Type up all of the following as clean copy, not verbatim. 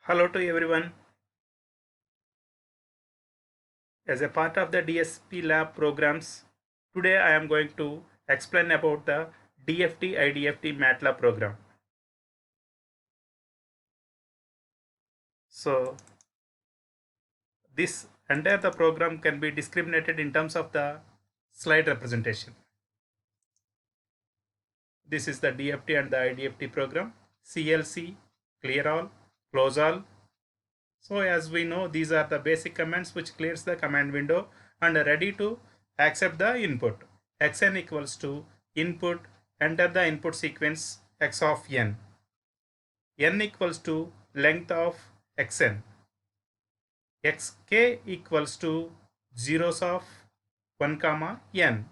Hello to everyone. As a part of the DSP lab programs, today I am going to explain about the DFT IDFT MATLAB program. So this entire the program can be discriminated in terms of the slide representation. This is the DFT and the IDFT program. CLC, clear all, close all. So as we know, these are the basic commands which clears the command window and are ready to accept the input. Xn equals to input, enter the input sequence x of n. N equals to length of xn. Xk equals to zeros of 1 comma n.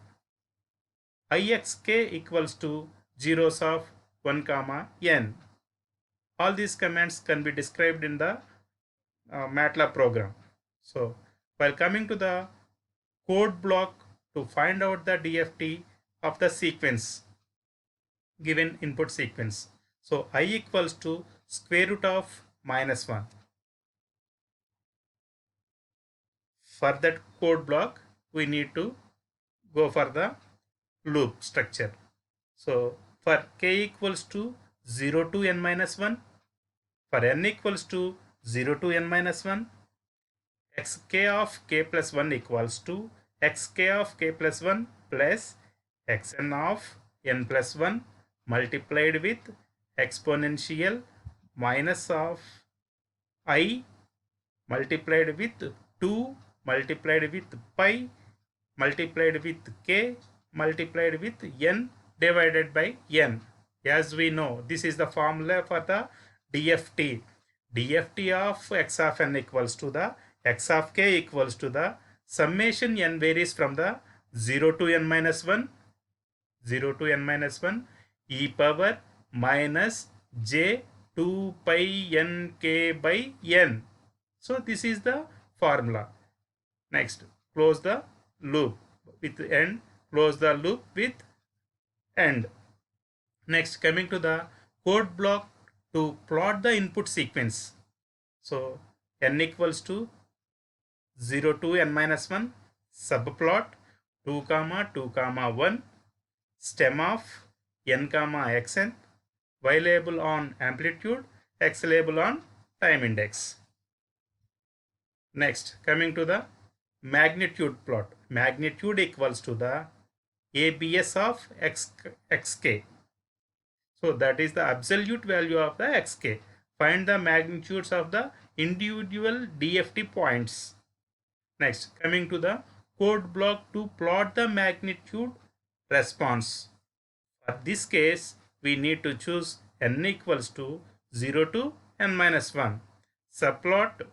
Ixk equals to zeros of 1 comma n. All these commands can be described in the MATLAB program. So while coming to the code block to find out the DFT of the sequence, given input sequence. So I equals to square root of -1. For that code block, we need to go for the loop structure. So for k equals to 0 to n minus 1, for n equals to 0 to n minus 1, xk of k plus 1 equals to xk of k plus 1 plus xn of n plus 1 multiplied with exponential minus of I multiplied with 2 multiplied with pi multiplied with k multiplied with n divided by n. As we know, this is the formula for the DFT. DFT of x of n equals to the x of k equals to the summation n varies from the 0 to n minus 1 e power minus j 2 pi n k by n. So this is the formula. Next, close the loop with end, close the loop with end. Next, coming to the code block to plot the input sequence. So n equals to 0 to n minus 1 subplot 2 comma 2 comma 1 stem of n comma xn, y label on amplitude, x label on time index. Next, coming to the magnitude plot. Magnitude equals to the ABS of xk. So that is the absolute value of the xk. Find the magnitudes of the individual DFT points. Next, coming to the code block to plot the magnitude response. For this case, we need to choose n equals to 0 to n minus 1. Subplot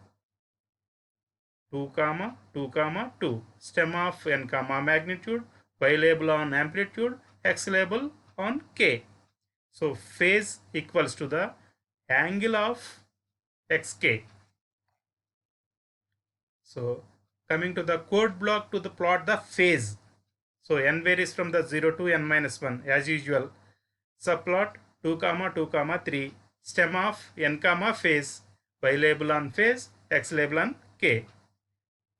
2 comma 2 comma 2 stem of n comma magnitude, y label on amplitude, x label on k. So phase equals to the angle of xk. So coming to the code block to the plot the phase. So n varies from the 0 to n minus 1 as usual. Subplot 2 comma 2 comma 3 stem of n comma phase, y label on phase, x label on k.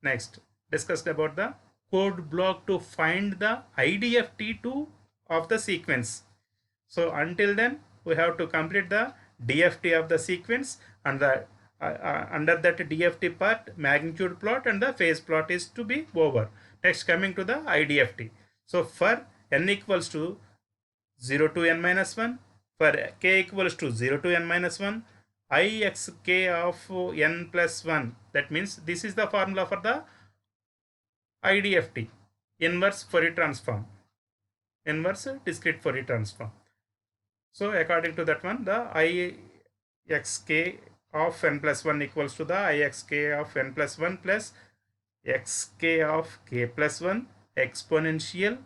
Next, discussed about the code block to find the IDFT2 of the sequence. So until then, we have to complete the DFT of the sequence, and the under that DFT part, magnitude plot and the phase plot is to be over. Next, coming to the IDFT. So for n equals to 0 to n minus 1, for k equals to 0 to n minus 1, Ixk of n plus 1. That means this is the formula for the IDFT, inverse Fourier transform, inverse discrete Fourier transform. So according to that one, the Ixk of n plus 1 equals to the Ixk of n plus 1 plus xk of k plus 1 exponential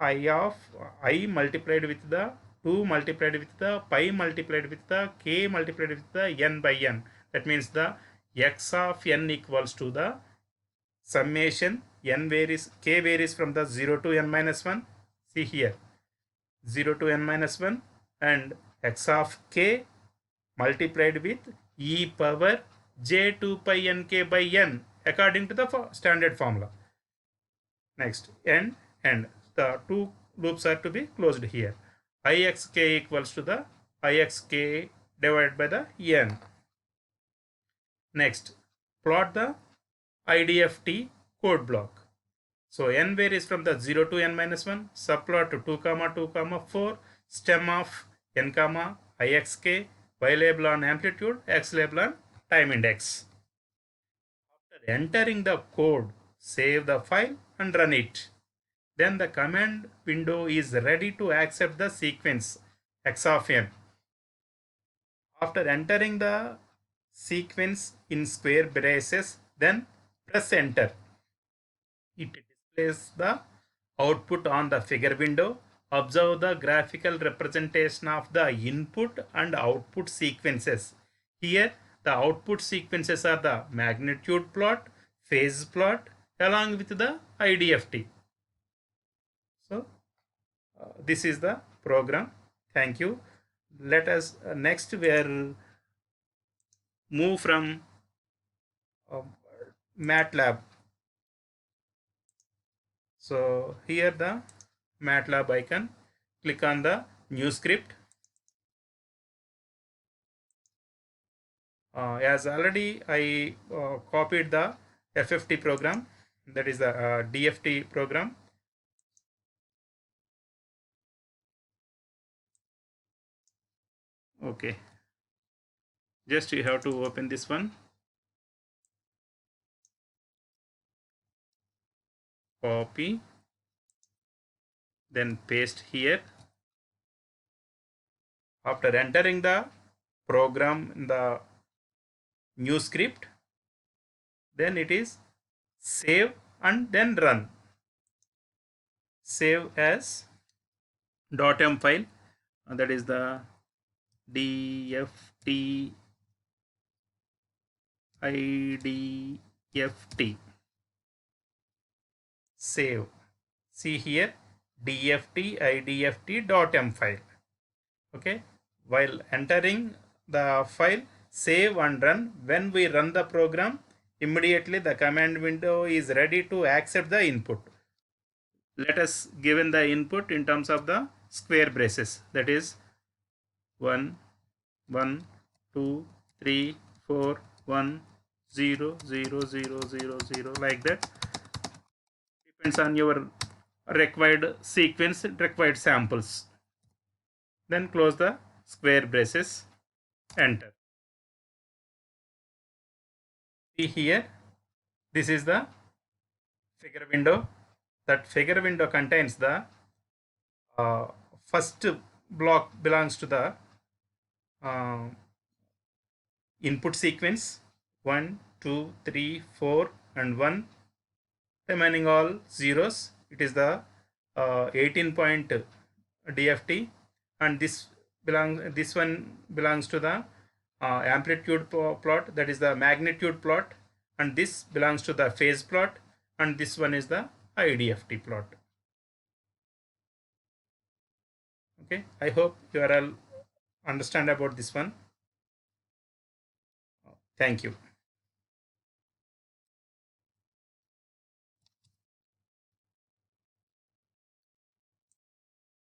I of I multiplied with the 2 multiplied with the pi multiplied with the k multiplied with the n by n. That means the x of n equals to the summation n varies, k varies from the 0 to n minus 1. See here, 0 to n minus 1, and x of k multiplied with e power j 2 pi nk by n according to the standard formula. Next, end. The two loops are to be closed here. Ixk equals to the Ixk divided by the n. Next, plot the IDFT code block. So n varies from the 0 to n minus 1. Subplot to 2 comma 2 comma 4. Stem of n comma Ixk. Y label on amplitude, X label on time index. After entering the code, save the file and run it. Then the command window is ready to accept the sequence x of n. After entering the sequence in square braces, then press enter. It displays the output on the figure window. Observe the graphical representation of the input and output sequences. Here, the output sequences are the magnitude plot, phase plot, along with the IDFT. So, this is the program. Thank you. Let us next we are move from MATLAB. So here the MATLAB icon. Click on the new script. As already I copied the FFT program, that is the DFT program. Okay, just you have to open this one, copy, then paste here. After entering the program in the new script, then it is save and then run. Save as .m file, that is the DFT IDFT. Save. See here DFT IDFT.m file. Okay. While entering the file, save and run. When we run the program, immediately the command window is ready to accept the input. Let us given the input in terms of the square braces, that is 1 1 2 3 4 1 0 0 0 0 0 like that. Depends on your required sequence, required samples. Then close the square braces, enter. See here, this is the figure window. That figure window contains the first block belongs to the uh, input sequence 1 2 3 4 and 1, remaining all zeros. It is the 18 point DFT, and this one belongs to the amplitude plot, that is the magnitude plot, and this belongs to the phase plot, and this one is the IDFT plot. Okay, I hope you are all understand about this one. Thank you.